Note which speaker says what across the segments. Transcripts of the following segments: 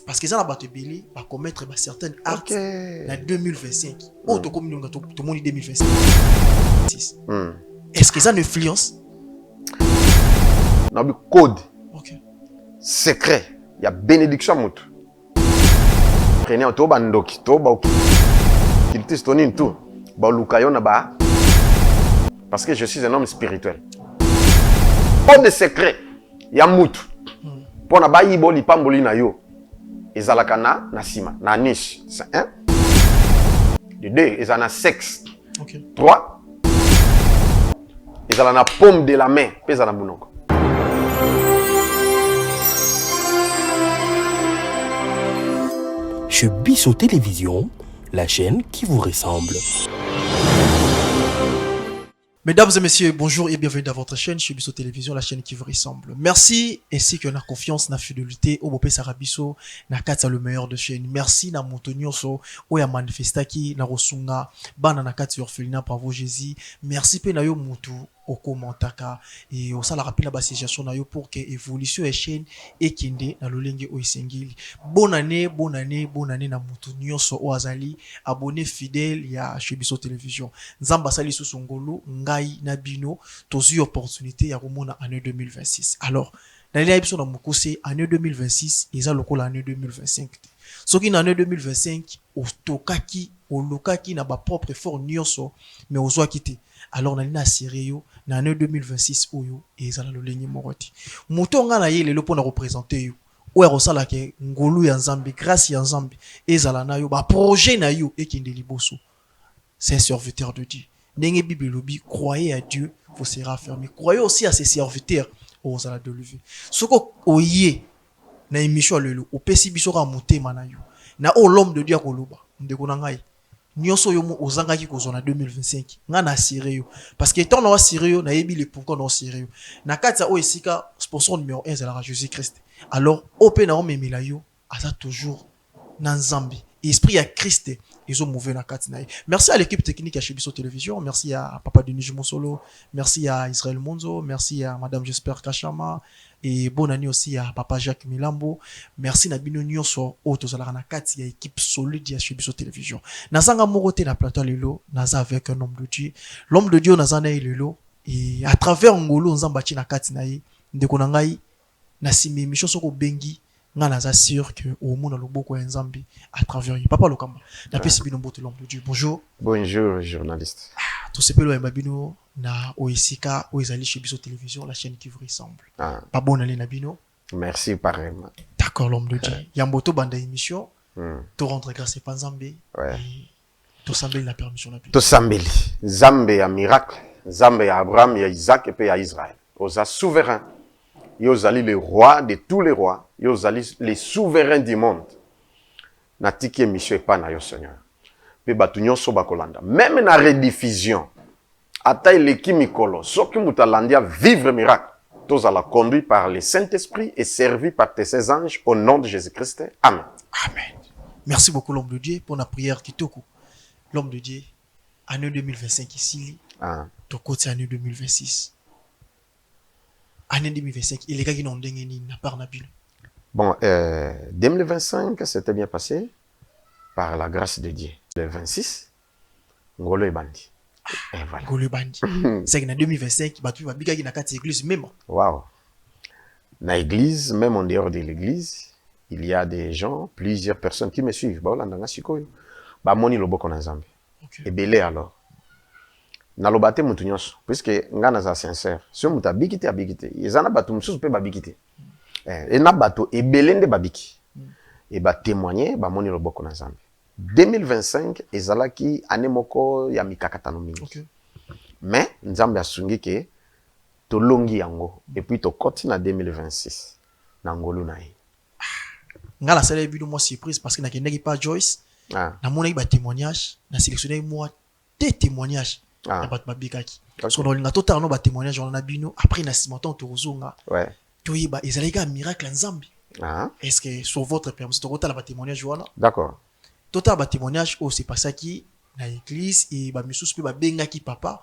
Speaker 1: parce que ça na bato belé va commettre certaines actes en 2025 auto comme nous tout le monde 2026 est-ce que ça une influence
Speaker 2: na bi code
Speaker 1: OK
Speaker 2: secret il y a bénédiction mutu prenez to bandoki to ba kiltis toni tout ba lukayo na ba parce que je suis un homme spirituel code secret ya mutu pour na ba yiboli pamboli na yo ezalaka na sima na niche c'est un de deux ezana sexe
Speaker 1: OK
Speaker 2: 3 ezala na paume de la main pesa na munoko.
Speaker 3: Chez Bisso Télévision, la chaîne qui vous ressemble.
Speaker 1: Mesdames et messieurs, bonjour et bienvenue dans votre chaîne chez Bisso Télévision, la chaîne qui vous ressemble. Merci ainsi que na confiance, na fidélité au Bopé Sarabiso, na katsa le meilleur de chaîne. Merci na Montonioso, ou ya manifestaki, na Rosunga, bana na katsa orphelinat par vous Jésus. Merci pe na yo mutu au commentaka et au sala rapide la bassisation na yo pour que évolution et chaîne et kinde na lolenge o isengili. Bonne année na Montonioso o azali, abonné fidèle ya chez Bisso Télévision. Nzamba sali sous songolo, ngai na bino, tozi opportunité ya romona année 2026. Alors, dans les épisodes na mukose année 2026, eza lokola année 2025. Soki na année 2025, o tokaki, o lokaki na ba propre effort nyonso, mais ozwa kité. Alors na sérieux na année 2026 oyo ezala lolengi moroti. Moto nga na ye lelo pona représenter yo. Oya rosala ke ngolu ya Nzambe, grâce ya Nzambe ezala na yo ba projet na yo ekende liboso. C'est un serviteur de Dieu. Ndenge Bible lobi, croyez à Dieu, vous serez affermi. Croyez aussi à ses serviteurs, aux ala de lever. Soko oye na émission lelo, o pesi biso ka motema na yo. Na o l'homme de Dieu akoloba, ndeko na ngai. Nyonso yo mo ozangaki kozona 2025. Nga na sérieux parce que tant na sérieux na yebi le pourquoi na sérieux. Na katsa o esika sponsor numéro 1 c'est la Jésus-Christ. Alors open na o memela yo, asa toujours na Nzambe. Esprit à Christ ils ont mouvé la carte. Merci à l'équipe technique à chez Bisso Télévision, merci à Papa Denis Monsolo, merci à Israël Monzo, merci à Madame Jesper Kachama et bonne année aussi à Papa Jacques Milambo. Merci à Bino Nyonso autozala na carte ya équipe solide à chez Bisso Télévision. Nazanga morote na plateau lelo, naza avec un homme de Dieu. L'homme de Dieu nazana lelo et à travers ngolo nzambachi na carte na ye ndeko na ngai na simi émission soko bengi nga naza sûr que au monde loboko ya Nzambe à travers lui papa lokamba na pesi bino mbote l'homme de Dieu. Bonjour
Speaker 2: Journaliste.
Speaker 1: Tout ce pelo ya mabino na oisika oizali chez Bisso Télévision, la chaîne qui vous ressemble. Pas bonne année na bino.
Speaker 2: Merci pareillement.
Speaker 1: D'accord l'homme de Dieu. Yamboto banda émission. To rendre grâce à Nzambe.
Speaker 2: Ouais.
Speaker 1: To sambeli la permission na bino.
Speaker 2: To sambeli. Nzambe ya miracle, Nzambe ya Abraham, ya Isaac et puis ya Israël. Oza souverain. Yozali le roi de tous les rois, yozali les souverains du monde. Natiki émission pas na yo Seigneur. Pe batu nyonso bakolanda. Même na rediffusion. Ata eleki mikolo, soki mutalandia vivre miracle. Tous à la conduit par le Saint-Esprit et servi par tes saints anges au nom de Jésus-Christ. Amen.
Speaker 1: Amen. Merci beaucoup l'homme de Dieu pour la prière kitoko. L'homme de Dieu année 2025 ici. To côté année 2026. Année 2025, il est gars qui n'ont ni n'a pas na bino.
Speaker 2: Bon, 2025, c'était bien passé par la grâce de Dieu. Le 26, Ngolo et Bandi. Et voilà.
Speaker 1: Ngolo et Bandi. C'est que en 2025, bah tu vas biga qui n'a qu'à l'église même.
Speaker 2: Wow. Dans l'église, même en dehors de l'église, il y a des gens, plusieurs personnes qui me suivent. Bah là, dans Sikoyo. Bah moni lobo kona Nzambe. Et belé alors. Na lobate mutu nyonso puisque ngana za sincère so muta bikite abikite ezana batu mususu pe babikite et na bato ebelende babiki et ba témoigner ba moni loboko na Nzambe 2025 ezalaki année moko ya mikakatano mingi mais Nzambe asungi ke to longi yango et puis to koti na 2026 na ngolu na ye
Speaker 1: ngala sala bido mo surprise parce que na kendaki pas Joyce na mona ba témoignage na sélectionner moi des témoignages. Parce qu'on a totalement des témoignages on a bino après na simonton tozonga
Speaker 2: ouais
Speaker 1: toi ba ezalika miracle Nzambe est-ce que sur votre permission to kota la témoignage wana
Speaker 2: d'accord
Speaker 1: total ba témoignage oh c'est pas ça qui na église et ba misus pe ba benga ki papa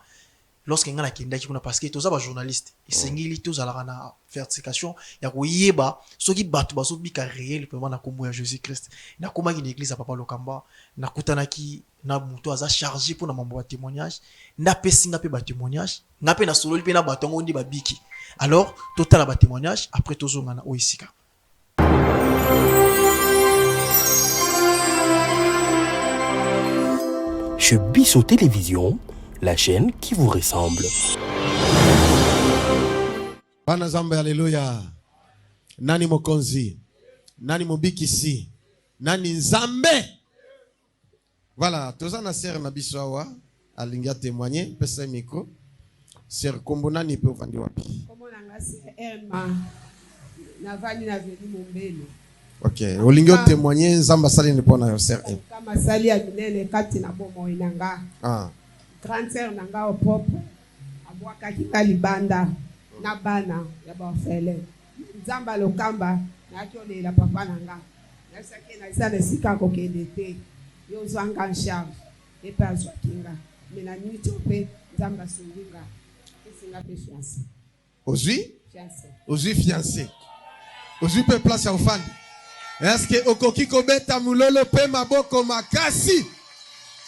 Speaker 1: lorsque nga nakendaki kuna parce que toza ba journaliste esengeli tozalaka na vertification ya koyeba soki bato bazobika réel pema na kombo ya Jésus Christ nakomaki na église ya Papa Lokamba nakutanaki na moto aza chargé pour na mambo ya témoignage napesi nga pe ba témoignage nga pe na sololi pe na bato ngo ndi babiki alors totala ba témoignage après tozonga na oisika.
Speaker 3: Chez Bisso Télévision, la chaîne qui vous ressemble.
Speaker 4: Bana Zambé, alléluia. Nani mokonzi, nani mobikisi, nani nzambe. Voilà, tous en sœur na biso awa, alinga témoigner, pesa micro. Sœur Kombo nani pe ofandi wapi?
Speaker 5: Kombo nanga c'est Emma. Na vani na veni Mombele.
Speaker 4: OK, olingo témoigner nzamba sali ne pona yo sœur Emma.
Speaker 5: Kama sali ya minene kati na bomo inanga.
Speaker 4: Ah.
Speaker 5: Grande sœur nanga au propre. Abwaka kika libanda na bana ya ba orphelin. Nzamba lokamba na kiole la papa nanga. Na saki na isa na sika ko kendete. Yo zwanga en charge. Et pas zo kinga. Mais na nuit topé nzamba sunginga. Singa pe fiancé.
Speaker 4: Ozui?
Speaker 5: Fiancé.
Speaker 4: Ozui fiancé. Ozui pe place ya ofandi. Est-ce que okoki kobeta mulolo pe maboko makasi?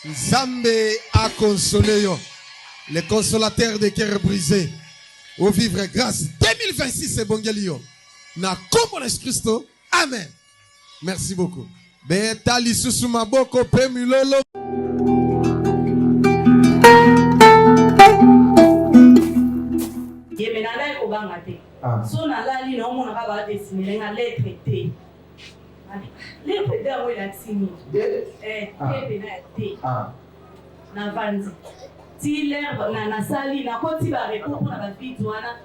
Speaker 4: Nzambe a consolé yo. Le consolateur des cœurs brisés. Au vivre grâce 2026 c'est bongelio. Na kombo na Christo. Amen. Merci beaucoup. Beta lisusu maboko pe mulolo.
Speaker 6: Yemenala ko bangate. So na lali na omona ka ba dessiner nga lettre T. Lettre T o la tsini. T na T. Na vanzi. Ti l'herbe na sali na koti ba repo na ba video wana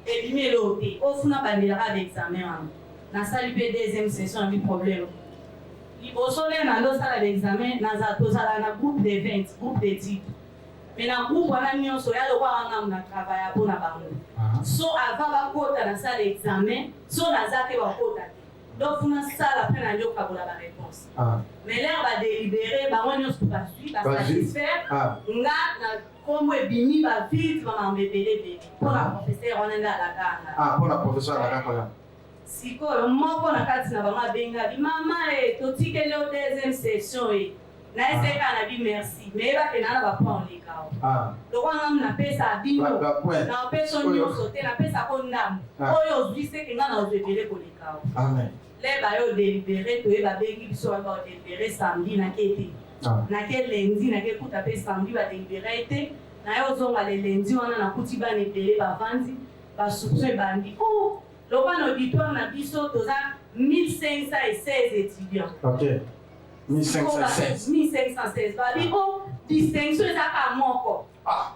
Speaker 6: ebimelo T. Ofuna bandela ka examen wana. Na sali pe deuxième session bi problème. Liboso le na lo sala l'examen na za to sala na groupe de 20, groupe d'études. Mais na groupe wana nyonso ya lo kwa nga na travail pour na bango. So avant ba kota na salle examen, so na zate ba kota. Donc funa sala pe na nyoka pour la réponse. Mais là ba délibérer ba wonyo su pas suivre, ba satisfaire. Nga na comme ebimi ba vite ba mbebele bébé. Pour la professeur on est là la kanga.
Speaker 4: Pour la professeure la kanga.
Speaker 6: Siko moko na kati na ba benga bi mama totikele au deuxième session na ese kana bi merci mais ba kenana ba point les cas donc on a pesa bino na pesa nyonso te na pesa ko ndam oyo ozwise ke ngana ozebele ko les cas amen le ba yo délibéré to e ba bengi biso ba délibéré samedi na kete na ke lundi na ke kuta pe samedi ba délibéré te na yo zonga le lundi wana na kuti ba ne délé ba vandi ba soupçon bandi le ban auditoire na biso toza 1516 étudiants. OK. 1516. 1516. Bali distinction ezaka moko.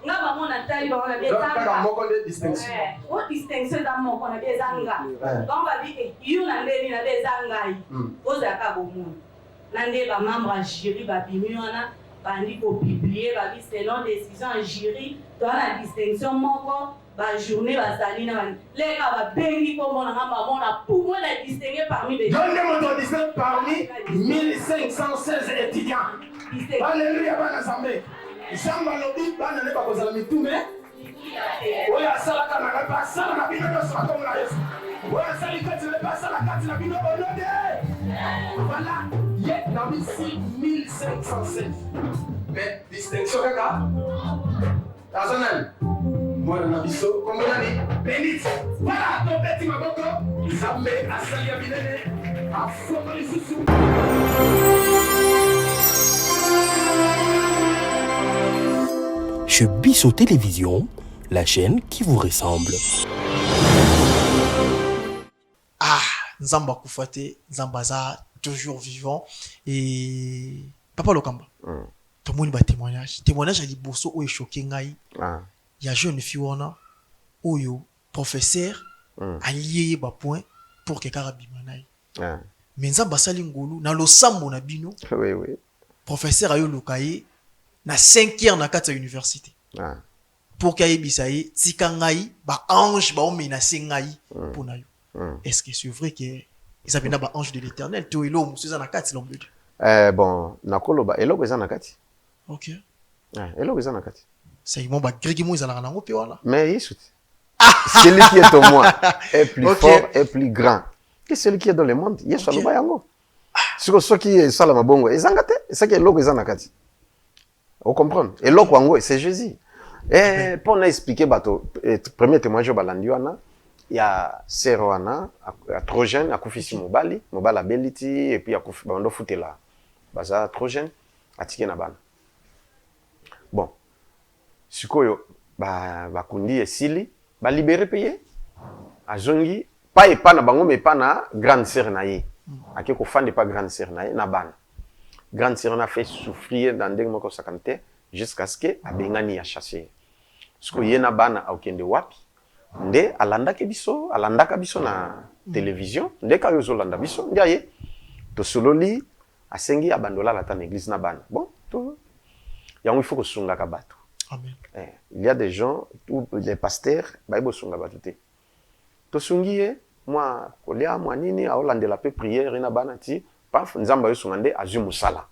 Speaker 6: Nga ba mona tali ba mona bezanga. Ka moko de distinction. Distinction za moko na bezanga. Donc bali yo na ndeni na bezanga yi. Ozaka bomu. Na nde ba membre jury ba bimi wana bandi ko publier ba bi selon décision jury dans la distinction moko. Ba journée ba salina ba les ka ba bengi ko mona ngamba mona pour moi la distinguer parmi les
Speaker 7: donnez-moi ton distinguer parmi 1516 étudiants. Alléluia bana Zambé. Zamba lobi bana ne ba kozala mitume. Oya sala kana ba sala na bino no sa comme la Yesu. Oya sala kati le ba sala kati na bino onode. Voilà, yet na 1516. Mais distinction kaka. Tazanel. Moi na biso kombo nani benit voilà ton petit maboko Zambé asali ya binene afoko lisusu.
Speaker 3: Chez Bisso Télévision, la chaîne qui vous ressemble.
Speaker 1: Nzamba kufate Nzamba za toujours vivant et Papa Lokamba tout le monde ba témoignage à liboso o choqué ngai. Il y a jeune fille wana oyo professeur allié ba point pour que karabima nai mais Nzamba sali ngolu na losambo na bino
Speaker 2: oui
Speaker 1: professeur ayo lokaye na 5e na kati ya université pour kayebisa ye tika ngai ba ange ba o menacer ngai pour na yo. Est-ce que c'est vrai que ils avaient ba ange de l'Éternel to elo musuza na kati l'homme
Speaker 2: bon nakoloba elo beza na kati.
Speaker 1: OK
Speaker 2: elo beza na kati.
Speaker 1: C'est bon, bah, Greg Mo, ils allaient en peu, voilà.
Speaker 2: Mais il celui qui est au moins est plus fort, est plus grand que celui qui est dans le monde. Il est le yango. Ce qui est ça, la mabongo, et zangate, c'est que l'eau est zanakati. Vous comprenez? Et l'eau, c'est Jésus. Et pour nous expliquer, premier témoignage, il y a Seroana, à Trojen, à Koufisi Mobali, Mobala Beliti, et puis à Koufisi Bando Foutela. Baza Trojen, à Tikenaban. Bon. Sukoyo, Bakundi et Sili, libéré payé. À Zongi, pas na bango, mais pas na grande sœur naïe. À qui qu'on fait pas grande sœur naïe, na ban. Grande sœur n'a fait souffrir dans des moments sakante jusqu'à ce que Abengani a chassé. Ce que yena bana a okende wapi. Nde alanda kebiso na télévision. Nde ka yozo landa biso. Ndiaye to sololi asengi abandola la tan église na bana. Bon, tout. Yango il faut que sunga ka bato.
Speaker 1: Amen.
Speaker 2: Il y a des gens, les pasteurs, ils sont là-bas. To sungi moi, kolia moi nini a olande la pe prière ina banati, paf nzamba yosungande azu musala.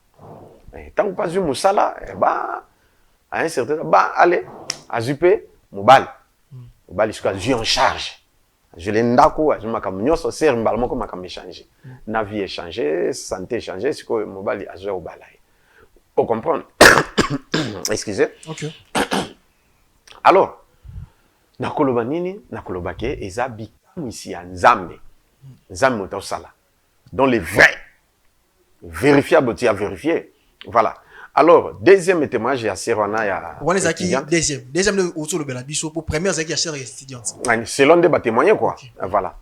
Speaker 2: Tant que pas azu musala, à un certain allez, azupe mobile. Mobile jusqu'à azu en charge. Je l'ai ndako, azu makamnyo so ser mbalmo ko makam changer. Na vie échanger, santé changer, c'est que mobile azu au balai. Vous comprenez? Excusez.
Speaker 1: Ok.
Speaker 2: Alors, nakoloba nini, nakolobake ezabi ici à Nzambe. Nzambe motosala. Donc les vrais. Vérifiable, tu as vérifié. Voilà. Alors, deuxième témoignage, il y a Serwana, il y a...
Speaker 1: On est qui deuxième. Deuxième, autour de Belabiso, pour première, c'est qu'il y a chère étudiante.
Speaker 2: Selon des témoignages, quoi. Okay. Voilà.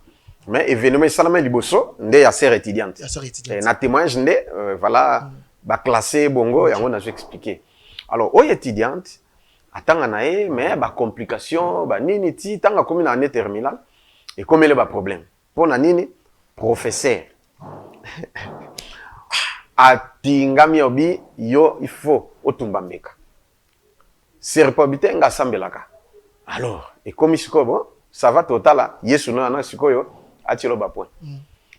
Speaker 2: Mais événement, salama liboso, il y a chère étudiante. Et na témoignage, voilà, classé, bongo, et on a expliqué. Alors, aux étudiantes, attends, mais complication, nini ti, tant comme une année terminale, et comme il y a problème. Pour nini, professeur. Atingami obi, yo, il faut otumbambeka. Serpobité nga sambelaka. Alors, et comme il bon, ça va total, yesu no ana sikoyo, atilo ba point.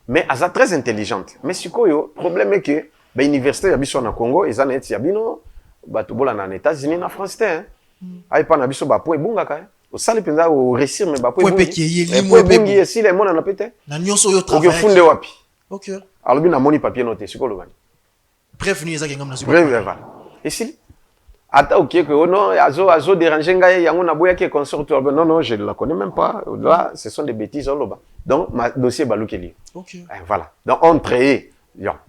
Speaker 2: Mais elle est très intelligente. Mais sikoyo, problème est que, l'université yabiso na Congo, ils en est yabino, batubola na États-Unis, na France, aïe pas na biso ba point bungaka. Au sale penza au réussir mais ba point bungi. Si les mona na pété.
Speaker 1: Na nyonso yo travail.
Speaker 2: Ok, funde wapi.
Speaker 1: Ok.
Speaker 2: Alors bien na moni papier noté, sikoyo bani.
Speaker 1: Prévenu ezaki ngam na
Speaker 2: sikoyo. Voilà. Et si ata ok que non azo déranger ngai yango na boya ke consort non je ne la connais même pas. Là ce sont des bêtises au loba. Donc ma dossier balukeli.
Speaker 1: OK.
Speaker 2: Voilà. Donc on traite.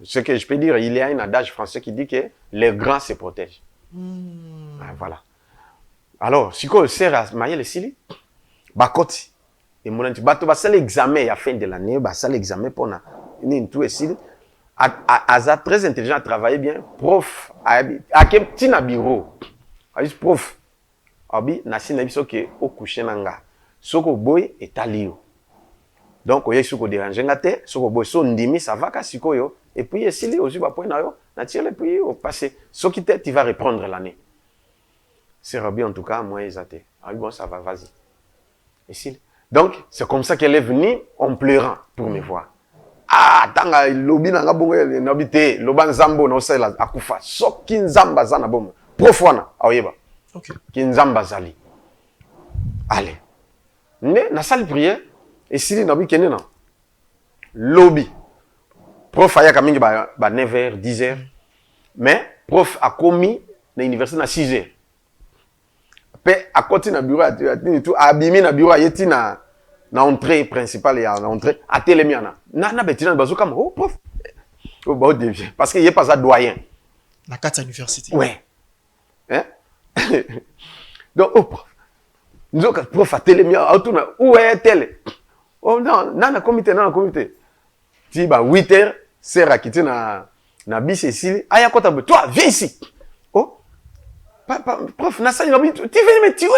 Speaker 2: Ce que je peux dire, il y a un adage français qui dit que les grands se protègent. Voilà. Alors, si on sert à marier les Sili, bakoti. Et mon anti, bato basal examen à la fin de l'année, basal examen pour na tout et Sili. Aza très intelligent, à travailler bien. Prof, à quel petit na bureau, prof, abi nasi na biso ke au coucher nanga. Soko boy et talio. Donc, il y a ce qui dérange, ce qui ndimi, ça va kasikoyo. Et puis, si les aussi va point na tire le puis au passé. Ce qui t'est, tu vas reprendre l'année. C'est Rabbi en tout cas, moi, ils étaient. Ah bon, ça va, vas-y. Et si. Donc, c'est comme ça qu'elle est venue en pleurant pour me voir. Ah, tanga lobi na ngabongo nabité, loban zambo na sela akufa. So kinzamba zana bomo. Profana, aoyeba.
Speaker 1: OK.
Speaker 2: Kinzamba zali. Allez. Ne na salle prière. Et si nabi kene na lobby prof aya kamingi ba 9h 10h mais prof a commis na université na 6h pe a côté na bureau atini tout abimi na bureau yeti na entrée principale ya na entrée a telemiana na betina bazoka oh prof oh ba devient parce que il est pas ça doyen
Speaker 1: na 4 université
Speaker 2: ouais hein donc oh prof nous prof a telemia autour où est télé. Oh non, nana comité. Si bah 8h, c'est rakiti na bis ici. Aya kota toi, viens ici. Oh. Prof, na sali tu veux me tuer.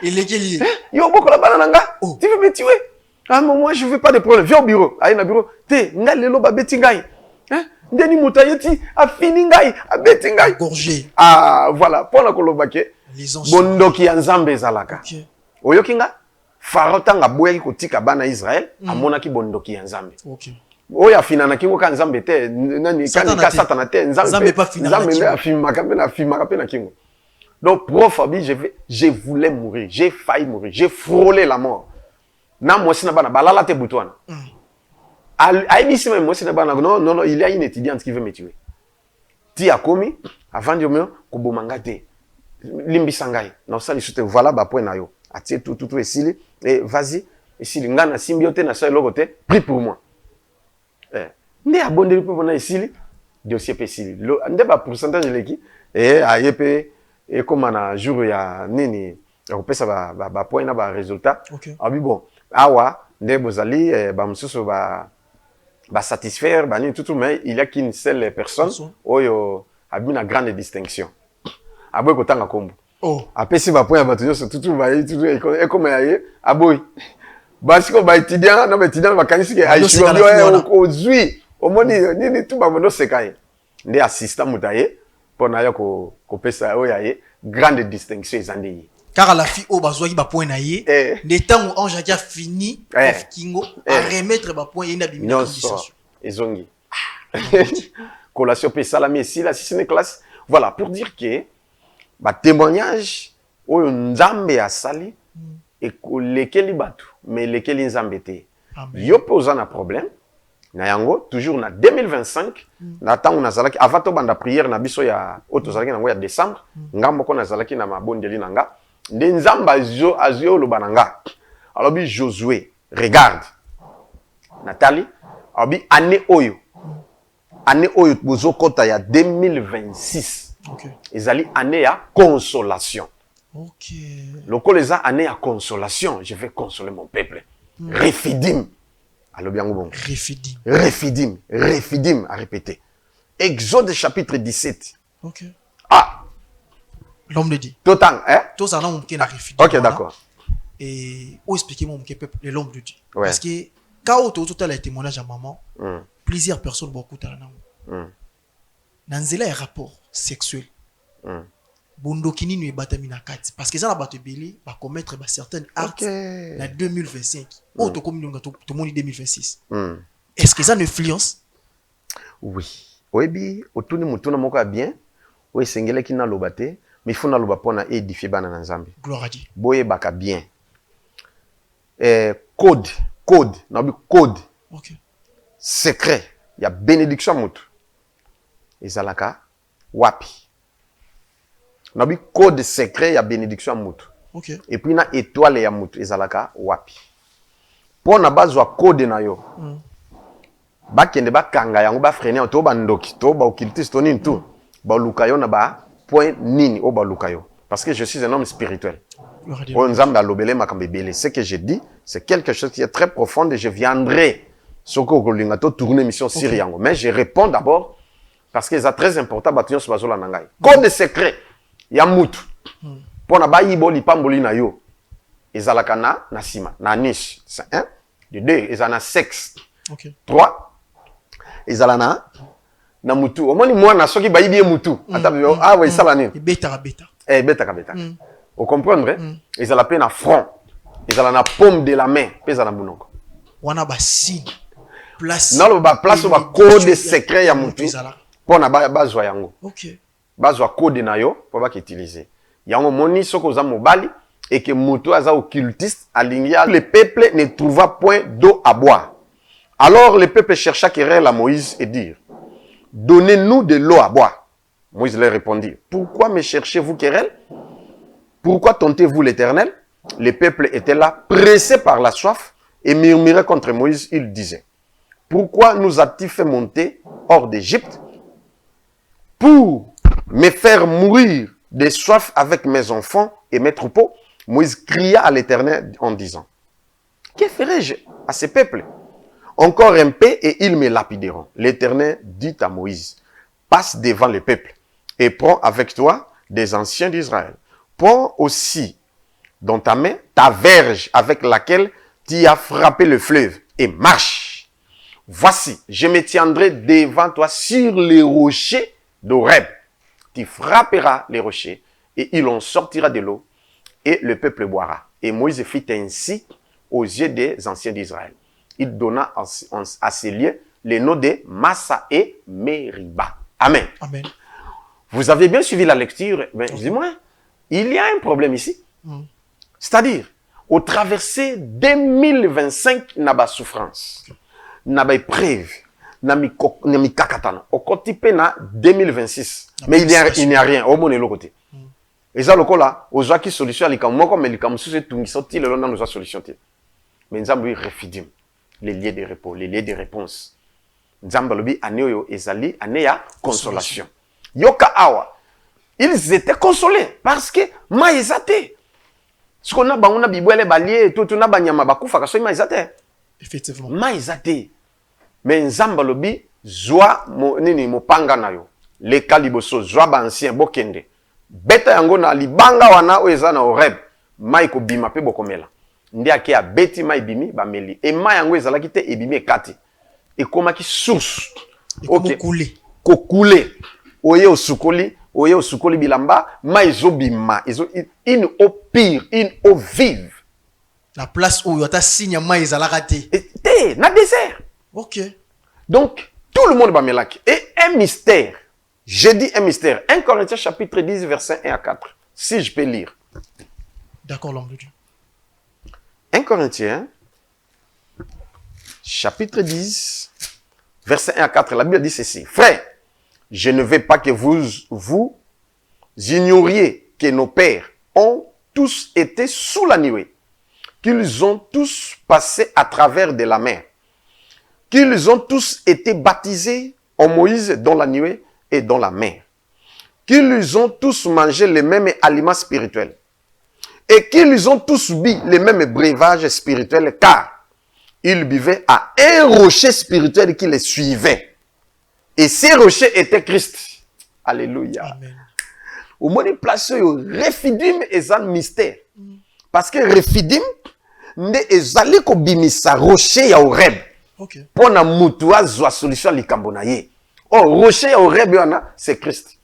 Speaker 1: Il est quel
Speaker 2: yo boko la bananga. Tu veux me tuer. Ah moi je veux pas de problème. Viens au bureau. Aïe na bureau. Te ngalelo ba beti ngai. Hein? Ndeni mutayeti a fini ngai, a beti ngai.
Speaker 1: Gorgé.
Speaker 2: Ah voilà, pour la kolobake.
Speaker 1: Les anges.
Speaker 2: Bondoki ya Nzambe zalaka.
Speaker 1: OK.
Speaker 2: Oyokinga Pharaon tanga boyaki kotika bana Israël amonaki bondoki ya Nzambe.
Speaker 1: OK.
Speaker 2: Oya fina na kingo ka Nzambe te nani ka satana te
Speaker 1: Nzambe pas fina.
Speaker 2: Nzambe na fima ka pe na kingo. Donc, prof, je voulais mourir. J'ai failli mourir. J'ai frôlé la mort. Non, non, il y a une étudiante qui veut me tuer. Ti a commis, avant de me dire, Limbi Sangai. Non, ça, voilà, bah, point na yo. Atie tout, et vas-y. Et si l'ingana symbiote na ça, l'autre, prie pour moi. Né abondé pour mon ici, dossier pesili. Ndé ba pourcentage de l'équipe, et à yep, et comme on a jour, il y a nini, on peut ça ba point na ba résultat. Ah oui, bon. Awa, ndé bozali, ba msusu ba satisfaire, ba ni tout, mais il y a qu'une seule personne, oyo, a une grande distinction. Aboy kotanga kombo. Oh. Apesi ba point ba toujours tout ba tout et comme aye, aboy. Parce que ba étudiant, non étudiant ba kanisi ke aïchu au zui. Au moins ni tout ba mono sekai. Ndé assistant mutaye pour na yo ko pesa oyaye grande distinction ezandi.
Speaker 1: Car la fille au bazoi ba point na ye, les temps où Ange a fini, prof Kingo à remettre ba point ina bimi condition.
Speaker 2: Ezongi. Collation pesa la messi la si ce n'est classe. Voilà pour dire que ba témoignage oyo nzambe asali et lesquels batu mais lesquels nzambe te yo posa na problème na yango toujours na 2025 na tango na zalaki avant to banda prière na biso ya auto zalaki na ya décembre ngambo ko na zalaki na mabondeli nanga nde nzamba azio lo bananga alobi Josué regarde Nathalie alobi année oyo bozo kota ya 2026. Okay. Ezali année à consolation. Ok. Loko les a année à consolation. Je vais consoler mon peuple. Refidim. Alors bien bon. Refidim à répéter. Exode chapitre 17. Ok. Ah.
Speaker 1: L'homme le dit.
Speaker 2: Total, hein?
Speaker 1: Tout ça non qui n'a refidim.
Speaker 2: Ok, d'accord.
Speaker 1: Et où expliquer mon peuple l'homme le dit.
Speaker 2: Ouais.
Speaker 1: Parce que quand tout les témoignages à maman, plusieurs personnes beaucoup dans Nanzela un rapport sexuel. Bondokini nous batamina kati parce que ça la batte belé va commettre certaines actes en 2025. Autre comme nous tout le monde 2026. Est-ce que ça ne influence?
Speaker 2: Oui. Oui, autour de mutuna moko bien. Oui, sengele ki na lobate, mais il faut na loba pona édifier bana na Nzambe.
Speaker 1: Gloire à Dieu.
Speaker 2: Boye baka bien. Code. OK. Secret. Il y a bénédiction mutu. Ezalaka wapi. Nabi code secret ya bénédiction mutu.
Speaker 1: OK.
Speaker 2: Et puis na étoile ya mutu ezalaka wapi. Pour na bazwa code na yo. Ba kende ba kanga yango ba freiner to ba ndoki to ba occultiste to nini tout. Ba lukayo na ba point nini o ba lukayo. Parce que je suis un homme spirituel. Ce que je dis, c'est quelque chose qui est très profond et je viendrai sur tourner mission Syriango. Mais je réponds d'abord parce que c'est très important. Code secret, il y a moutou. Pour na bayi boli pamboli na yo. Ezalaka na nasima, na niche. C'est un. De deux, ezana sexe. Trois, ezalana na moutou. Au moins moi na soki bayi bien moutou. Ah ouais, ça la nini.
Speaker 1: Beta.
Speaker 2: Beta. Vous comprenez? Ils ont la peine à front. Ils ont la paume de la main. Ils ont la bounoko.
Speaker 1: On a ba signe. Place.
Speaker 2: Non, le place ou ba code secret ya mutu. Pour na ba zwa yango.
Speaker 1: OK.
Speaker 2: Ba zwa code na yo pour ba utiliser. Yango moni soko za mobali et que mutu aza occultiste aligné. Le peuple ne trouva point d'eau à boire. Alors le peuple chercha querelle à Moïse et dire: donnez-nous de l'eau à boire. Moïse leur répondit: pourquoi me cherchez-vous querelle? Pourquoi tentez-vous l'Éternel? Le peuple était là, pressé par la soif, et murmurait contre Moïse. Il disait: pourquoi nous a-t-il fait monter hors d'Égypte pour me faire mourir de soif avec mes enfants et mes troupeaux? Moïse cria à l'Éternel en disant: que ferai-je à ce peuple? Encore un peu et ils me lapideront. L'Éternel dit à Moïse: passe devant le peuple et prends avec toi des anciens d'Israël. Prends aussi dans ta main ta verge avec laquelle tu as frappé le fleuve et marche. Voici, je me tiendrai devant toi sur les rochers d'Horeb. Tu frapperas les rochers et il en sortira de l'eau et le peuple boira. Et Moïse fit ainsi aux yeux des anciens d'Israël. Il donna à ces lieux les noms de Massa et Meriba. Amen.
Speaker 1: Amen.
Speaker 2: Vous avez bien suivi la lecture. Ben, dis-moi. il y a un problème ici. C'est-à-dire, au traversé 2025, n'a pas souffrance, n'a pas épreuve, n'a pas kakatana. Au côté na 2026, mais il n'y a rien. Au monde côté. Et ça, le là, aux gens qui solution, les camons, mais les camons, c'est tout, ils sont ils le dans nos solutions. Mais nous avons refidim les liens de repos, les liens de réponse. Nous avons dit, anéo ezali, anéa consolation. Yoka awa, ils étaient consolés parce que maïzate. Ce qu'on a, on a biboué balié, tout on a banyama bakufa, parce que maïzate.
Speaker 1: Effectivement.
Speaker 2: Maïzate. Mais nous avons dit, joie, nini mo panga na yo, les caliboso, joie ancien, bokende. Beta yango na libanga wana oeza na oreb mai ko bima pe bokomela ndi ake a beti mai bimi ba meli e mai yango ezala kite e bimi ekati e komaki source
Speaker 1: ok
Speaker 2: ko couler oye osukoli bilamba mai zo bima ezo une eau pire une eau vive
Speaker 1: la place où yota signe mai ezala raté
Speaker 2: te na désert.
Speaker 1: OK,
Speaker 2: donc tout le monde ba melaki et un mystère. J'ai dit un mystère. 1 Corinthiens chapitre 10, verset 1 à 4. Si je peux lire.
Speaker 1: D'accord, l'homme de Dieu.
Speaker 2: 1 Corinthiens chapitre 10, verset 1 à 4. La Bible dit ceci. Frères, je ne veux pas que vous ignoriez que nos pères ont tous été sous la nuée, qu'ils ont tous passé à travers de la mer, qu'ils ont tous été baptisés en Moïse dans la nuée et dans la mer, qu'ils ont tous mangé les mêmes aliments spirituels et qu'ils ont tous bu les mêmes breuvages spirituels car ils buvaient à un rocher spirituel qui les suivait. Et ces rochers étaient Christ. Alléluia.
Speaker 1: Amen.
Speaker 2: Au moins, il place refidim et un mystère. Parce que refidim, ne ezali ko bimisa rocher ya oreb.
Speaker 1: OK.
Speaker 2: Pour na mutua zwa solution likambonaye. Oh, rocher ya oreb yana, c'est Christ.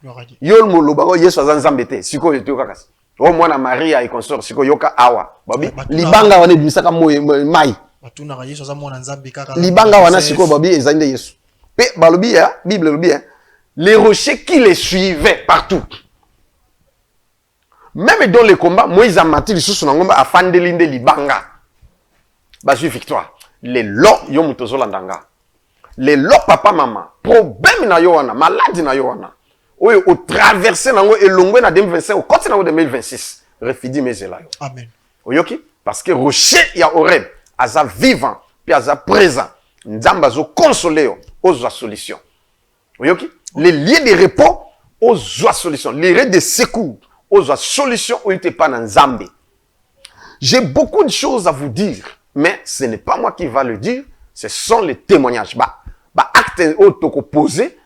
Speaker 1: Gloire à Dieu.
Speaker 2: Yol moloba ko yesu azanzambete. Siko yetu kakas. Oh, mwana Maria et consort, siko yoka awa. Babi, libanga wane bimisaka mai.
Speaker 1: Batuna ra yesu za mwana nzambe kaka.
Speaker 2: Libanga wana siko babi ezande yesu. Pe balobi ya, Bible lobi ya. Les rochers qui les suivaient partout. Même dans les combats, Moïse a mati les sous ngomba afandelinde libanga. Basu victoire. Les lots yomutozo landanga. Les lots papa maman. Problème na yo wana, maladie na yo wana. Oyo au traverser nango elongwe na 2025 au côté nango 2026. Refidi mezela yo.
Speaker 1: Amen.
Speaker 2: Oyoki parce que rocher ya oreb aza vivant puis aza présent. Nzamba zo consoler yo aux solution. Oyoki les lieux de repos aux solution, les lieux de secours aux solutions où il n'était pas dans Zambé. J'ai beaucoup de choses à vous dire, mais ce n'est pas moi qui va le dire, ce sont les témoignages. Acte auto posé,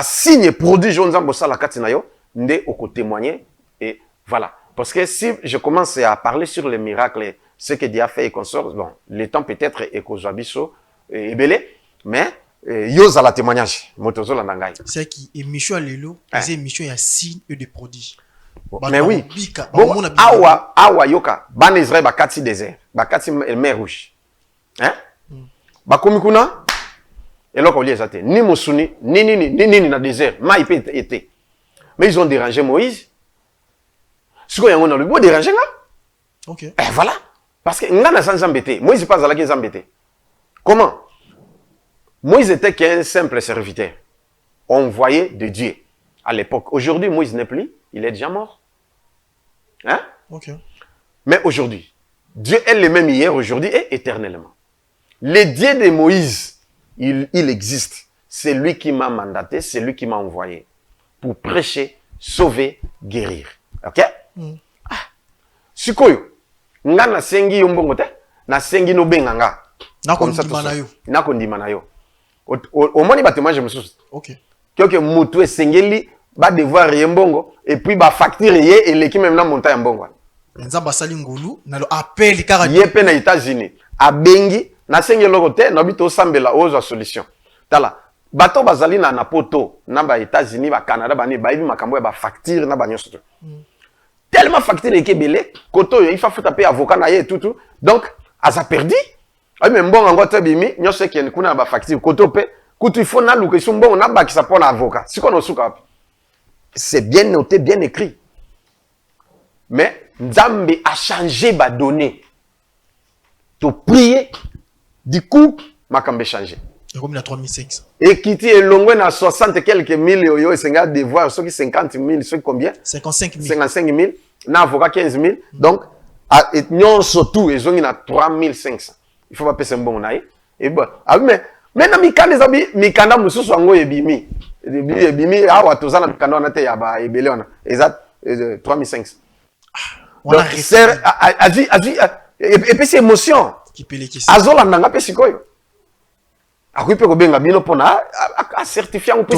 Speaker 2: signe prodige on Zambo sala katinayo, nde oko témoigner et voilà. Parce que si je commence à parler sur les miracles, ce que Dieu a fait et consort, bon, le temps peut-être est qu'aujourd'hui et belé, mais yoza la témoignage motozo la nangai
Speaker 1: c'est qui émission lelo c'est émission ya signe et de prodiges.
Speaker 2: Mais oui bon awa yoka ban Israël bakati désert bakati mer rouge hein bakomi kuna eloko lié ça ni mosuni ni na désert mai peut été mais ils ont dérangé Moïse ce qu'on y a on a le beau déranger là.
Speaker 1: OK
Speaker 2: et voilà parce que ngana sans embêter Moïse pas à la embêté comment. Moïse était qu'un simple serviteur, envoyé de Dieu à l'époque. Aujourd'hui, Moïse n'est plus, il est déjà mort. Hein?
Speaker 1: OK.
Speaker 2: Mais aujourd'hui, Dieu est le même hier, aujourd'hui et éternellement. Le Dieu de Moïse, il existe. C'est lui qui m'a mandaté, c'est lui qui m'a envoyé pour prêcher, sauver, guérir. OK? Sikoyo, nga na sengi yombongo te, na sengi no benganga.
Speaker 1: Nakondima na yo.
Speaker 2: Au moins, je me suis
Speaker 1: OK.
Speaker 2: Que Moutou et Sengeli va devoir yembongo et puis va facturer et l'équipe même na montagne mbongo.
Speaker 1: Nzamba sali ngulu na lo appel kaka
Speaker 2: yepe na États-Unis a bengi na sengelo côté na bito sambela ozo solution. Tala bato bazali na poto na ba États-Unis ba Canada ba ni ba ibi makambo ba facture na ba nyonso. Tellement facture ekebele koto il faut taper avocat na ye tout donc asa perdu. Ah mais bon encore te bimi nyose ki kuna ba facture koto pe kutu il faut na luke so mbongo na ba ki sa pona avocat siko no suka C'est bien noté, bien écrit. Mais Nzambe a changé ma donnée. Tu prier, du coup, ma cambe changé.
Speaker 1: Et comme il a 3500.
Speaker 2: Et qui est longue à 60 quelques mille, et c'est un devoir, ceux qui 50 000, ceux qui combien?
Speaker 1: 55 000.
Speaker 2: 55 000, n'avocat 15 000. Donc, nous surtout, ils ont 3500. Il faut pas payer un bon naïf. Et bon, mais maintenant, mikanda zabi, mikanda mususu ango ebimi. Ebimi, awa tozana mikanda on a te yaba ebele on a. Exact, 3500. Donc, c'est, et puis c'est émotion.
Speaker 1: Qui peut les questions.
Speaker 2: Azola nanga pe sikoyo. Akui pe ko benga bino pona a certifier on peut.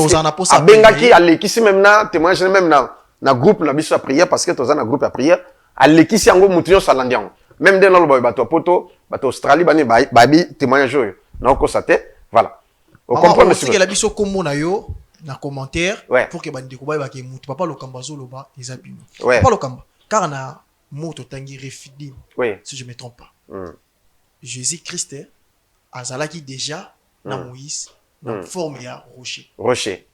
Speaker 2: A benga ki a lekisi même na témoignage même na groupe na biso à prière parce que tozana groupe à prière. A lekisi yango mutunyo salandiango. Même dès lolo bato poto, bato Australie bani babi témoignage yo. Na ko sate, voilà. On comprend monsieur.
Speaker 1: Que la biso kombo na yo na commentaire pour que bandi ko ba ke mutu papa lokamba zoloba ezabino. Papa lokamba car na moto tangi refidim. Si je me trompe pas. Jésus-Christ azalaki déjà na Moïse na forme ya rocher.
Speaker 2: Rocher.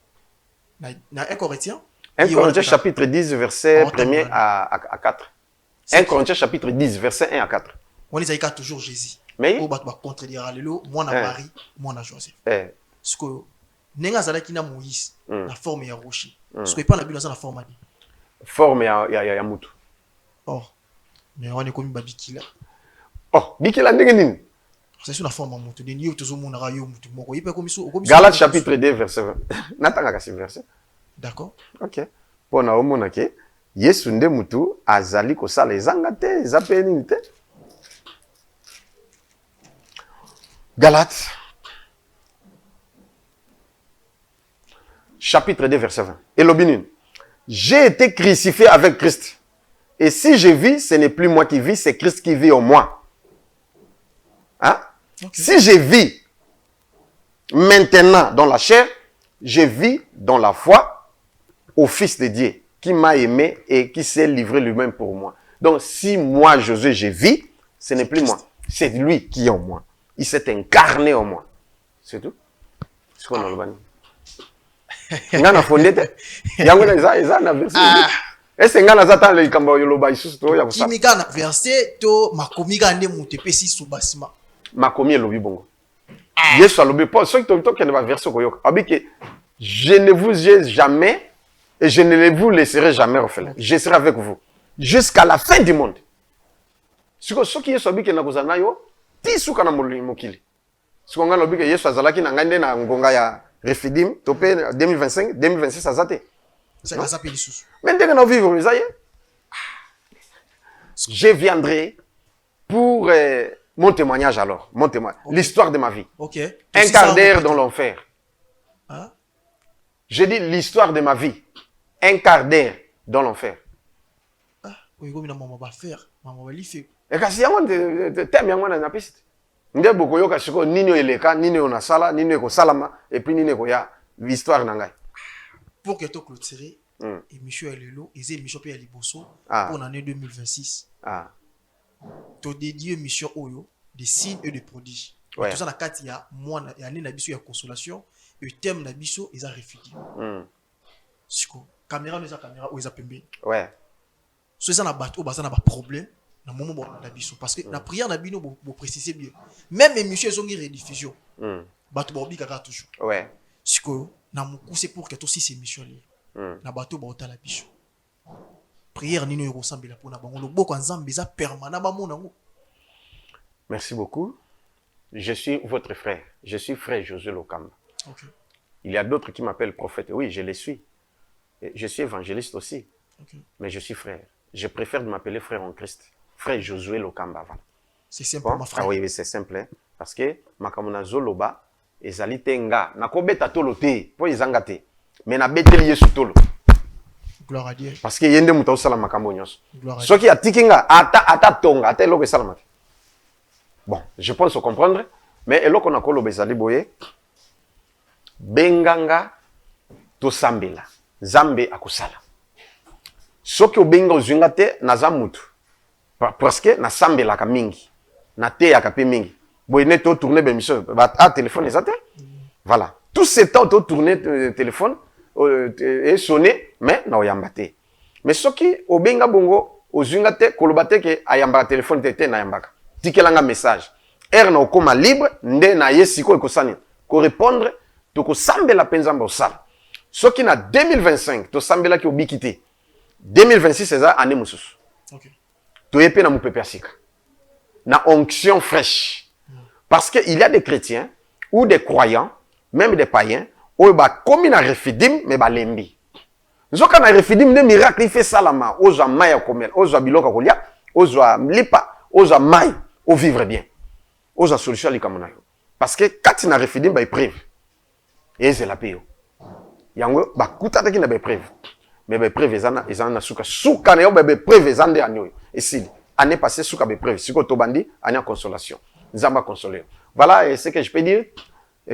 Speaker 1: Na 1 Corinthiens
Speaker 2: 1 Corinthiens chapitre 10 verset 1er à 4. 1 Corinthiens chapitre 10 verset 1 à 4.
Speaker 1: On les a toujours Jésus.
Speaker 2: Mais
Speaker 1: on va contredire alléluia moi na Marie, moi na Joseph. Parce que nenga azalaki na Moïse na forme ya rocher. Parce que pas na bilan na forme ya
Speaker 2: forme ya mutu.
Speaker 1: Oh. Mais on est comme babikila.
Speaker 2: Oh, bikila ndenge nini?
Speaker 1: C'est sur la forme de mutu. Ni yoto zo mona rayo mutu moko. Ipe comme so.
Speaker 2: Galates chapitre 2 verset 20. Natanga kasi verset.
Speaker 1: D'accord.
Speaker 2: OK. Pona omona ke Yesu nde mutu azali ko sala ezanga te, ezapeni nini te. Galates chapitre 2 verset 20. Elobinin. J'ai été crucifié avec Christ. Et si je vis, ce n'est plus moi qui vis, c'est Christ qui vit en moi. Hein? Okay. Si je vis maintenant dans la chair, je vis dans la foi au Fils de Dieu qui m'a aimé et qui s'est livré lui-même pour moi. Donc, si moi, Josué, je vis, ce n'est plus moi. C'est lui qui est en moi. Il s'est incarné en moi. C'est tout. C'est ce qu'on a le bani. Il y a fondé. Il y a est-ce que ngana zata le kamba yoloba isusu to ya kusala
Speaker 1: kimika na verset to makomika nde mutu pesi subasima
Speaker 2: makomi elobi bongo Yesu alobi pas ce que to kende ba verset ko yoka abike je ne vous ai jamais et je ne vous laisserai jamais orphelin. Je serai avec vous jusqu'à la fin du monde. Siko soki Yesu abike na kozana yo ti suka na mokili. Siko ngana abike Yesu azalaki na ngande na ngonga ya Refidim topé 2025 2026 azate.
Speaker 1: C'est la sapé sous.
Speaker 2: Maintenant, nous vivons, ça y est. Je viendrai pour mon témoignage alors. Mon témoignage. Okay. L'histoire de ma vie.
Speaker 1: Okay.
Speaker 2: Un quart d'heure dans l'enfer.
Speaker 1: Hein?
Speaker 2: Je dis l'histoire de ma vie. Un quart d'heure dans l'enfer.
Speaker 1: Ah, oui, comme maman va faire. Maman va l'iffer.
Speaker 2: Et quand il y a un thème, il y a un piste. Nous avons beaucoup de choses. Nino eleka, nino na sala, nino ko salama, et puis nino ya l'histoire nangai.
Speaker 1: Pour que tu clôturer, et monsieur Alelo, et c'est monsieur Pierre Liboso pour l'année 2026. Tu dédié mission Oyo, des signes et des prodiges. Tout ça, la carte, il y a moi, il y a une abisso, il y a consolation, et le thème d'abisso, ils ont réfugié. C'est quoi? Caméra, nous avons caméra, ou ils ont pembé.
Speaker 2: Ouais.
Speaker 1: Ce ça n'a pas de problème. Dans le moment où d'abisso. Parce que la prière n'a pas pour préciser bien. Même les monsieur, ils ont une rediffusion. Bato Bobby Kaka toujours.
Speaker 2: Ouais.
Speaker 1: C'est quoi? C'est pour que toi aussi, ces missions-là. Na bato baota la bicho. Prière nino ressemble pour na bango le boko nzambe za permanent ba monango.
Speaker 2: Merci beaucoup. Je suis votre frère. Je suis frère Josué Lokamba.
Speaker 1: Okay.
Speaker 2: Il y a d'autres qui m'appellent prophète. Oui, je les suis. Je suis évangéliste aussi.
Speaker 1: Okay.
Speaker 2: Mais je suis frère. Je préfère de m'appeler frère en Christ. Frère Josué Lokamba. Voilà.
Speaker 1: C'est simple, bon? Ma frère.
Speaker 2: Ah oui, c'est simple. Hein? Parce que makamona zoloba ezali tenga nakobeta tolo te po ezanga te. Mais na beteli Yesu tolo.
Speaker 1: Gloire à Dieu.
Speaker 2: Parce que yende muta osala makambo nyonso. Ce qui a tikinga ata tonga ata eloko esala. Bon, je pense comprendre, mais eloko na kolo bezali boye benganga to sambela. Zambe akusala. Soki obenga ozwinga te na zamutu. Parce que na sambela ka mingi. Na te ya ka pe mingi. Boye ne to tourner ben mission ba téléphone ezate. Voilà. Tout ce temps, tu tournes le téléphone, et sonné mais na oyamba te mais soki obenga bongo ozunga te koloba te ke ayamba téléphone te na yambaka tikelanga message na okoma libre nde na ye siko ekosani ko répondre to ko sambela penzamba osala soki na 2025 to sambela ki obiki te 2026 eza année mususu to yepe na mupepe asika na onction fraîche parce que il y a des chrétiens ou des croyants même des païens oyo bakomi na refidim me balembi nzoka na refidim nde miracle ife salama ozwa mai ya komela ozwa biloko kolia ozwa lipa ozwa mai o vivre bien ozwa solution ya likambo na yo parce que kati na refidim baepreuve ezela pe yo yango bakutataki na baepreuve me baepreuve ezana na suka na yo baepreuve eza nde ani oyo esili année passée suka baepreuve sikoyo tobandi ani ya consolation nzambe akonsole yo voilà et ce que je peux dire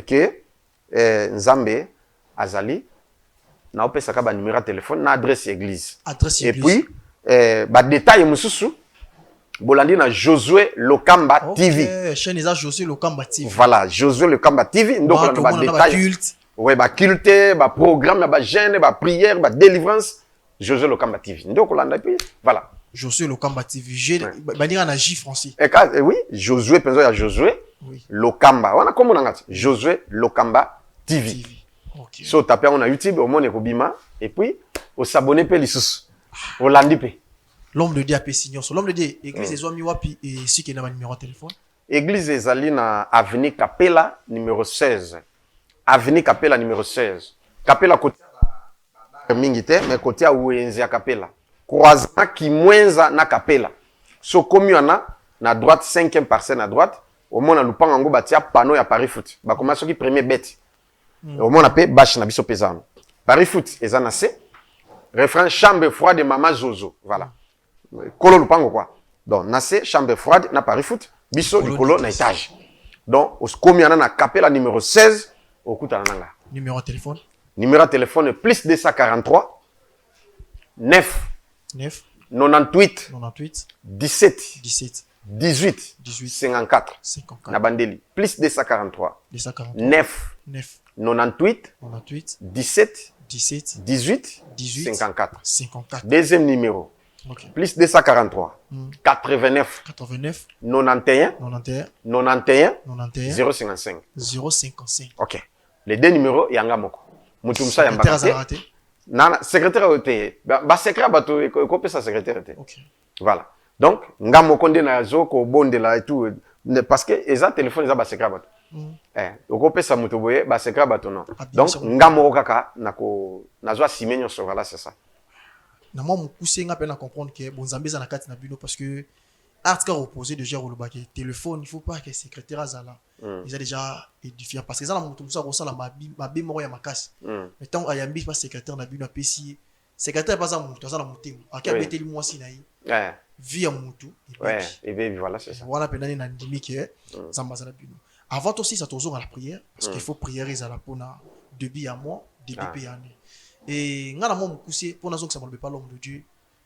Speaker 2: que Nzambe azali na opesaka ba numéro de téléphone na adresse église et puis ba détail mususu bolandi na Josué Lokamba TV
Speaker 1: chaîne eza Josué Lokamba TV
Speaker 2: voilà Josué Lokamba TV ndoko na ba détail ouais ba culte ba programme ba jeûne ba prière ba délivrance Josué Lokamba TV ndoko landa puis voilà
Speaker 1: Josué Lokamba TV j'ai ba dire na J français
Speaker 2: oui Josué penzo ya Josué Lokamba wana komo ngati Josué Lokamba TV. Okay. So tapé on a YouTube au monde kobima et puis au s'abonner pe lisusu. Au landi pe.
Speaker 1: L'homme de Dieu a signon. L'homme de Dieu église ezwa wapi et si que na numéro de téléphone.
Speaker 2: Église ezali na avenue Capella numéro 16. Avenue Capella numéro 16. Capella côté mingi te mais côté a Wenze ya Capella. Croisement qui mwenza na Capella. So komi na droite 5e parcelle à droite au monde na lupango ngo batia panneau ya Paris Foot. Ba commence qui premier bête. Au moins, on appelle Bach na biso pesano. Paris Foot, ezana assez. Refrain chambre froide de Maman Zozo. Voilà. Kolo lupango quoi. Donc, nassé, chambre froide, na Paris Foot, biso, likolo, na étage. Donc, au skomi na capella numéro 16, au kuta nanga.
Speaker 1: Numéro de téléphone?
Speaker 2: Numéro de téléphone, plus 243, 9,
Speaker 1: 9,
Speaker 2: 98,
Speaker 1: 98,
Speaker 2: 17,
Speaker 1: 17,
Speaker 2: 18,
Speaker 1: 18,
Speaker 2: 54,
Speaker 1: 54.
Speaker 2: Na bandeli. Plus 243,
Speaker 1: 243,
Speaker 2: 9,
Speaker 1: 9,
Speaker 2: 98,
Speaker 1: 98,
Speaker 2: 17,
Speaker 1: 17,
Speaker 2: 18,
Speaker 1: 18,
Speaker 2: 54.
Speaker 1: 54.
Speaker 2: Deuxième numéro.
Speaker 1: Okay.
Speaker 2: Plus 243, 89,
Speaker 1: 89,
Speaker 2: 91,
Speaker 1: 91,
Speaker 2: 91,
Speaker 1: 91,
Speaker 2: 055.
Speaker 1: 055.
Speaker 2: Ok. Les deux numéros, yanga moko. Mutumsa yamba. Secrétaire OT. Ba secrétaire bato ekopé sa secrétaire OT.
Speaker 1: Ok.
Speaker 2: Voilà. Donc, nga moko nde na zo ko bonde la et tout parce que eza téléphone eza ba secrétaire bato. Okopé sa muto boye ba secrétaire bato non. Donc, nga moko kaka nako nazo simenyo so voilà c'est ça.
Speaker 1: Na moi mukuse nga pena comprendre que bon Nzambe za na kati na bino parce que article reposé déjà au lobaki téléphone il faut pas que secrétaire azala ils a déjà édifiant parce que ça la mutu musa ko sala mabi moko ya makasi mais tant ayambi pas secrétaire na bino apesi secrétaire pas za mutu azala mutimo akabeteli mwasi na yi vie ya mutu
Speaker 2: et bien voilà c'est ça
Speaker 1: voilà penani na ndimi que Nzambe za na bino avant aussi ça tozo à la prière parce qu'il faut prier za la pona début à mois début année et ngana mo mukuse pona zo que ça pas l'homme de Dieu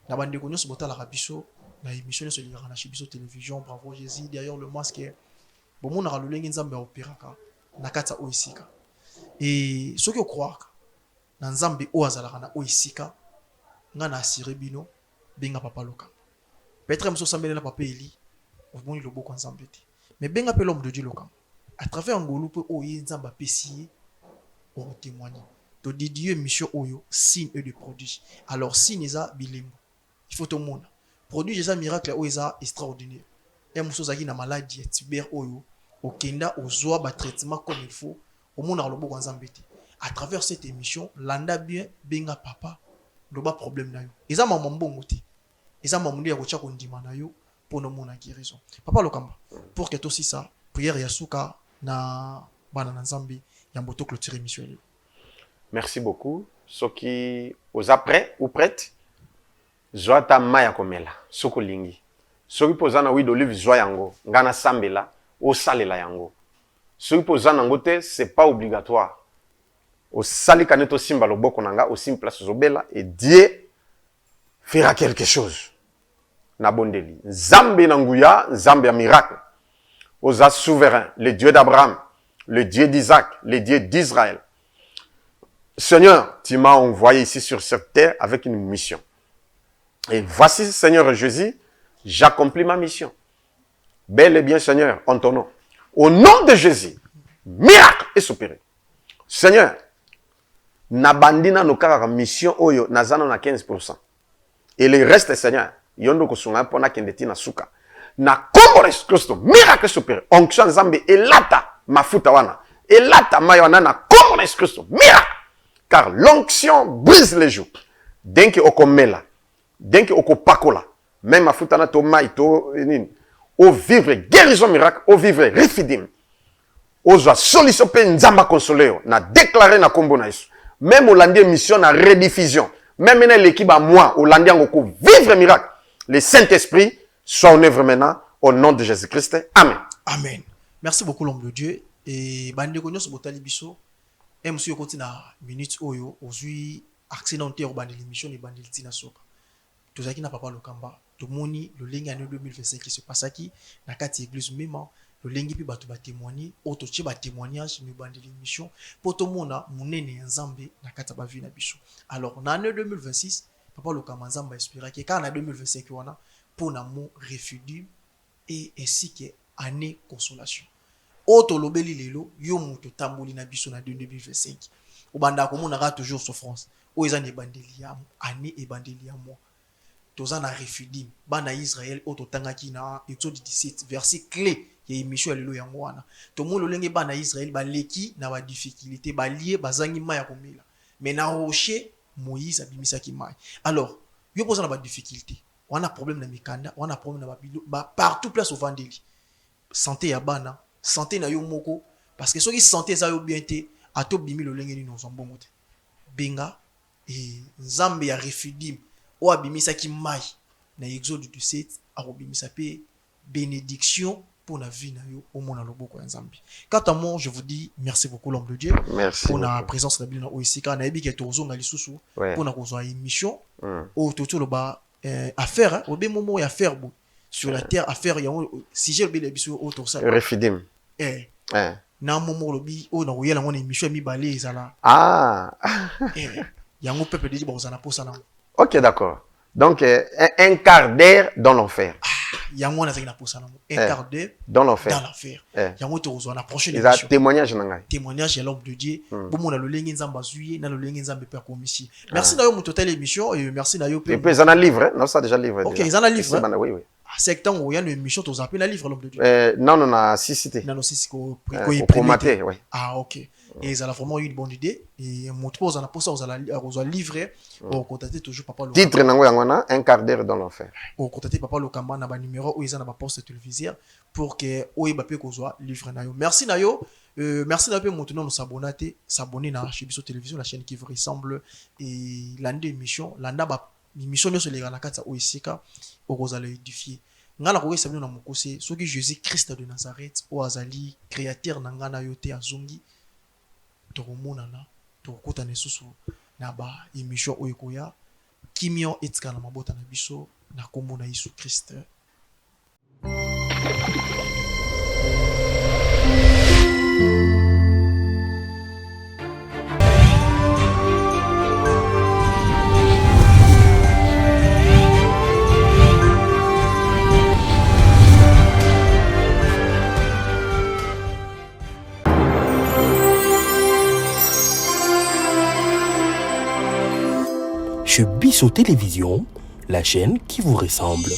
Speaker 1: na bande ko nyonso botala rabiso na émission sur la Chibiso télévision bravo Jésus derrière le masque bon mon a lolenge Nzambe opéraka na kata oisika et ce que croire na Nzambe o azalaka na oisika ngana assuré bino benga papa loka peut-être mso sambele na papa Eli oboni loboko Nzambe te mais benga pe l'homme de Dieu loka à travers ngolu pe oyi Nzambe pesi on témoigner to Dieu mission oyo signe et de prodige alors signe eza bilembo il faut tout le monde produit des miracles oyo eza extraordinaire et muso zaki na maladie tuber oyo okenda ozwa ba traitement comme il faut au monde loboko Nzambe te à travers cette émission landa bien benga papa loba problème na yo eza mama mbongo te eza mamundu ya kocha kondima na yo pour no mona guérison papa lokamba pour que aussi ça prière ya suka na bana na Nzambe ya mboto clôturer émission.
Speaker 2: Merci beaucoup. Soki aux après ou prête Zoata maya komela soko lingi soki pozana huile d'olive zoa yango ngana sambela o salela yango soki pozana ngote c'est pas obligatoire o sali kaneto simba loboko nanga au sim place zobela et Dieu fera quelque chose na bondeli Nzambe na nguya Nzambe ya miracle oza souverain le Dieu d'Abraham le Dieu d'Isaac le Dieu d'Israël Seigneur, tu m'as envoyé ici sur cette terre avec une mission. Et voici, Seigneur Jésus, j'accomplis ma mission. Bel et bien, Seigneur, en ton nom. Au nom de Jésus, miracle est opéré. Seigneur, nabandina no kaka mission oyo nazana na 15%. Et le reste, Seigneur, yondo kosunga pona kendeti na suka. Na kombo Yesu Kristo, miracle est opéré. Onction Nzambe elata mafuta wana. Elata mayona na kombo Yesu Kristo, miracle. Car l'onction brise les joues. Denki okomela, denki okopakola. Même mafuta na to mai to nini. Au vivre guérison miracle, au vivre refidim. Oza solution pe nzamba consoleo na déclarer na kombo na Yesu. Même Hollandais mission na rediffusion. Même maintenant l'équipe à moi Hollandais ngoko vivre miracle. Le Saint-Esprit soit en œuvre maintenant au nom de Jésus-Christ. Amen.
Speaker 1: Amen. Merci beaucoup l'homme de Dieu et bande ko nyos botali biso. Et monsieur koti na minute oyo ozui accidenté au bande l'émission et bande tina soka. Tozaki na papa lokamba. Tomoni le lengi année 2025 qui se passe aquí na kati église même le lengi pi bato ba témoigner auto che ba témoignage mi bande l'émission poto mona munene nzambe na kati ba vie na biso. Alors na année 2026 papa lokamba nzamba espéra que quand en 2025 wana pour na mo refudu et ainsi que année consolation. Auto lobeli lelo yo moto tamboli na biso na 2025. Obanda ko mona ra toujours souffrance. O ezane bandeli ya année et bandeli ya moi. Tozana refudim bana Israël auto tangaki na Exode 17 verset clé ya émission lelo yango wana to molo lenge bana Israël ba leki na ba difficulté ba lié bazangi ma ya komela mais na rocher Moïse abimisa ki mai. Alors yo posa na ba difficulté on a problème na mikanda on a problème na ba bilo ba partout place au vendeli santé ya bana santé na yo moko parce que soki santé za yo bien te ato bimi lo lenge ni no zombongo te benga et nzambe ya refudim o abimisa ki mai na Exode 17 arobimisa pe bénédiction pour la vie na yo au mona loboko ya Nzambe. Quant à moi, je vous dis merci beaucoup l'homme de Dieu.
Speaker 2: Merci
Speaker 1: pour la
Speaker 2: beaucoup.
Speaker 1: présence de la OIC na ebi ke tozonga lisusu
Speaker 2: Ouais.
Speaker 1: pour na kozwa émission au toto lo ba affaire hein, obe momo ya affaire bo sur la terre affaire ya si j'ai le biso au to ça.
Speaker 2: Refidim.
Speaker 1: Na momo lobi o na oyela ngona émission mi balé ezala.
Speaker 2: Ah.
Speaker 1: Yango peuple dit bon ça na posa na.
Speaker 2: Ok, d'accord. Donc, un quart d'heure dans l'enfer.
Speaker 1: Yango na zaki posa na un quart d'heure
Speaker 2: dans l'enfer.
Speaker 1: Dans l'enfer. Yango to kozwa na prochaine
Speaker 2: émission.
Speaker 1: émission.
Speaker 2: Témoignage na ngai.
Speaker 1: Témoignage ya l'homme de Dieu. Bomo na lolengi nzamba zuye na lolengi nzambe pe komisi. Merci na yo mon total émission et merci na yo pe.
Speaker 2: Et puis ils en a livre, hein? Non, ça déjà livre.
Speaker 1: OK, ils en a livre.
Speaker 2: Hein? Oui, oui.
Speaker 1: À septembre, il y a une émission to zappé na livre l'homme de Dieu.
Speaker 2: Non, non, na si cité.
Speaker 1: Non, si ko
Speaker 2: primaté, oui.
Speaker 1: Ah, OK. Et ils ont vraiment eu une bonne idée et mon pose en a pour ça on a livré au contacter toujours papa le
Speaker 2: titre nango yangona un quart d'heure dans l'enfer.
Speaker 1: Au contacter papa le Kamba na ba numéro où ils ont na ba poste téléviseur pour que oyiba pe kozwa livre na yo. Merci na yo. Merci na pe maintenant nous s'abonner na chez Biso Télévision la chaîne qui vous ressemble et l'année émission l'anda ba émission no se les na kata oisika au kozala édifier. Ngala ko sabino na mokose soki Jésus Christ de Nazareth o azali créateur na ngana yo te azongi tokomonana tokokutana lisusu na ba émission oyo koya kimio etika na mabota na biso na kombo na Yesu Christ.
Speaker 3: Chez Biso Télévision, la chaîne qui vous ressemble.